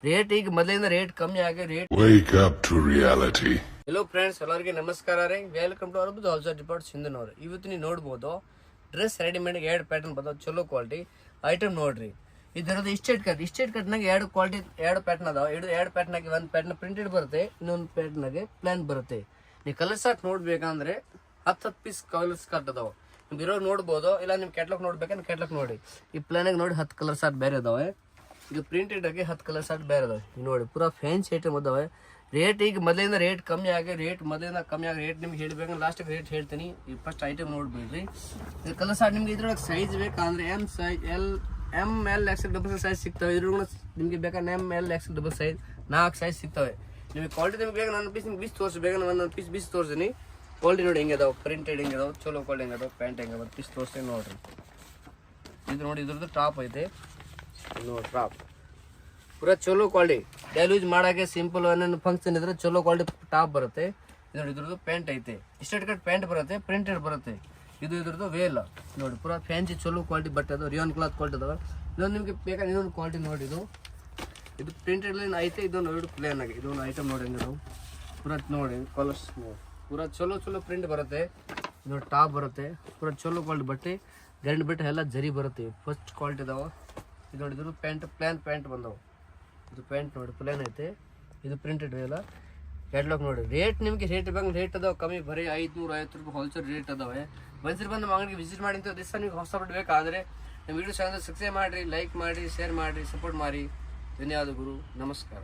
Rate ಈಗ ಮೊದಲಿಂದ rate ಕಮ್ಮಿ ಆಗಿ rate Wake up to reality. Hello friends, ಎಲ್ಲರಿಗೆ ನಮಸ್ಕಾರ ರೀ. Welcome to our also depart ಸಿಂಧನವ್ರು. ಇವತ್ತು ನೀವು ನೋಡ್ಬೋದು ಡ್ರೆಸ್ ರೆಡಿಮೇಡ್ ಎರಡು ಪ್ಯಾಟರ್ನ್ ಬರ್ತಾವೆ, ಚಲೋ ಕ್ವಾಲಿಟಿ ಐಟಮ್ ನೋಡ್ರಿ. ಇದರದ್ದು ಇಸ್ಟೇಟ್ ಕಟ್ನಾಗ ಎರಡು ಕ್ವಾಲಿಟಿ ಎರಡು ಪ್ಯಾಟರ್ನ್ ಅದಾವೆ. ಎರಡು ಪ್ಯಾಟರ್ನಾಗೆ ಒಂದು ಪ್ಯಾಟರ್ನ್ ಪ್ರಿಂಟೆಡ್ ಬರುತ್ತೆ, ಇನ್ನೊಂದು ಪ್ಯಾಟರ್ನಾಗೆ ಪ್ಲಾನ್ ಬರುತ್ತೆ. ನೀವು ಕಲರ್ ಶಾರ್ಟ್ ನೋಡ್ಬೇಕಂದ್ರೆ 10 ಪೀಸ್ ಕಲರ್ ಶಾರ್ಟ್ ಅದಾವೆ. ನಿಮ್ಗೆ ಇರೋ ನೋಡ್ಬೋದು, ಇಲ್ಲ ನಿಮ್ ಕ್ಯಾಟ್ಲಾಗ್ ನೋಡ್ಬೇಕಂದ್ರೆ ಕ್ಯಾಟ್ಲಾಗ್ ನೋಡಿ. ಈ ಪ್ಲಾನಾಗ ನೋಡಿ 10 ಕಲರ್ ಶಾರ್ಟ್ ಬೇರೆ ಅದಾವೆ. ಇದು ಪ್ರಿಂಟೆಡ್ ಆಗಿ 10 ಕಲರ್ ಶಾರ್ಟ್ ಬೇರೆ ಅದಾವೆ. ನೋಡಿ ಪೂರಾ ಫ್ಯಾನ್ಸಿ ಐಟಮ್ ಅದಾವೆ. ರೇಟ್ ಈಗ ಮೊದಲಿಂದ ರೇಟ್ ಕಮ್ಮಿ ಆಗಿ ರೇಟ್ ನಿಮ್ಗೆ ಹೇಳ್ಬೇಕಂದ್ರೆ ಲಾಸ್ಟಿಗೆ ರೇಟ್ ಹೇಳ್ತೀನಿ. ಈ ಫಸ್ಟ್ ಐಟಮ್ ನೋಡ್ಬಿಡ್ರಿ. ಇದು ಕಲರ್ ಶಾರ್ಟ್ ನಿಮ್ಗೆ ಇದ್ರೊಳಗೆ ಸೈಜ್ ಬೇಕಂದ್ರೆ M L XL double size ಸಿಗ್ತವೆ. ಇದ್ರೊಳಗೆ ನಿಮಗೆ ಬೇಕಾದ್ರೆ ML XL double size 4 size ಸಿಗ್ತವೆ. ನಿಮಗೆ ಕ್ವಾಲಿಟಿ ನಿಮ್ಗೆ ಬೇಕು, ನನ್ನ ಪೀಸ್ ನಿಮ್ಗೆ ಬೀಸ್ ತೋರಿಸ್ಬೇಕು, ಒಂದೊಂದು ಪೀಸ್ ಬೀಸ್ ತೋರಿಸ್ತೀನಿ. ಕ್ವಾಲಿಟಿ ನೋಡಿ ಹೆಂಗೆ ಅದಾವೆ, ಪ್ರಿಂಟೆಡ್ ಹೆಂಗೆ ಅದಾವೆ, ಚಲೋ ಕ್ವಾಲಿಟಿ ಹೆಂಗೆ ಅದಾವೆ, ಪ್ಯಾಂಟ್ ಹೆಂಗೆ ಅದಾವೆ ಪೀಸ್ ತೋರಿಸ್ತೀನಿ ನೋಡ್ರಿ. ಇದು ನೋಡಿ, ಇದ್ರದ್ದು ಟಾಪ್ ಐತೆ ನೋಡಿ. ಟಾಪ್ ಪೂರಾ ಚಲೋ ಕ್ವಾಲಿಟಿ, ಡೈಲಿ ಯೂಸ್ ಮಾಡೋಕೆ ಸಿಂಪಲ್ ಏನೇನು ಫಂಕ್ಷನ್ ಇದ್ರೆ ಚಲೋ ಕ್ವಾಲಿಟಿ ಟಾಪ್ ಬರುತ್ತೆ. ಇದು ನೋಡಿ, ಇದ್ರದ್ದು ಪ್ಯಾಂಟ್ ಐತೆ, ಇಷ್ಟೆಟ್ ಕಟ್ ಪ್ಯಾಂಟ್ ಬರುತ್ತೆ, ಪ್ರಿಂಟೆಡ್ ಬರುತ್ತೆ. ಇದು ಇದ್ರದ್ದು ವೇಲ್ ನೋಡಿ, ಪೂರಾ ಫ್ಯಾನ್ಸಿ ಚಲೋ ಕ್ವಾಲಿಟಿ ಬಟ್ಟೆ ಅದು, ರಿಯಾನ್ ಕ್ಲಾತ್ ಕ್ವಾಲಿಟಿ ಅದಾವೆ. ಇದೊಂದು ನಿಮಗೆ ಬೇಕಾದ್ರೆ ಇನ್ನೊಂದು ಕ್ವಾಲಿಟಿ ನೋಡಿ. ಇದು ಪ್ರಿಂಟೆಡ್ ಐತೆ, ಇದೊಂದು ನೋಡಿ ಪ್ಲೇನ್ ಆಗಿ. ಇದೊಂದು ಐಟಮ್ ನೋಡಿ ಹೆಂಗೆ ಪೂರಾ ನೋಡಿ, ಕಲರ್ಸ್ ಪೂರಾ ಚಲೋ ಪ್ರಿಂಟ್ ಬರುತ್ತೆ. ನೋಡಿ ಟಾಪ್ ಬರುತ್ತೆ, ಪೂರಾ ಚಲೋ ಕ್ವಾಲಿಟಿ ಬಟ್ಟೆ, ಗಂಡು ಬಟ್ಟೆ ಎಲ್ಲ ಜರಿ ಬರುತ್ತೆ, ಫಸ್ಟ್ ಕ್ವಾಲಿಟಿ ಇದಾವೆ. ಇದು ನೋಡಿ, ಇದ್ರ ಪ್ಯಾಂಟ್ ಪ್ಯಾಂಟ್ ಬಂದವು. ಇದು ಪ್ಯಾಂಟ್ ನೋಡಿ ಪ್ಲೇನ್ ಐತೆ, ಇದು ಪ್ರಿಂಟೆಡ್ ಎಲ್ಲ. ಕ್ಯಾಟ್ಲಾಗ್ ನೋಡಿ. ರೇಟ್ ನಿಮಗೆ ರೇಟ್ ಅದಾವೆ ಕಮ್ಮಿ, ಬರೀ 550 ರೂಪಾಯಿ ಹೋಲ್ಸೇಲ್ ರೇಟ್ ಅದಾವೆ. ಬಂದು ನಮ್ಮ ಅಂಗಡಿಗೆ ವಿಸಿಟ್ ಮಾಡಿ. ಇಂಥ ದಿವಸ ನೀವು ಹೊಸ ಬಟ್ಟೆ ಬೇಕಾದರೆ ನಮ್ಮ ವಿಡಿಯೋ ಚಾನಲ್ ಸಬ್ಸ್ಕ್ರೈಬ್ ಮಾಡಿರಿ, ಲೈಕ್ ಮಾಡಿ, ಶೇರ್ ಮಾಡಿರಿ, ಸಪೋರ್ಟ್ ಮಾಡಿ. ಧನ್ಯವಾದಗಳು, ನಮಸ್ಕಾರ.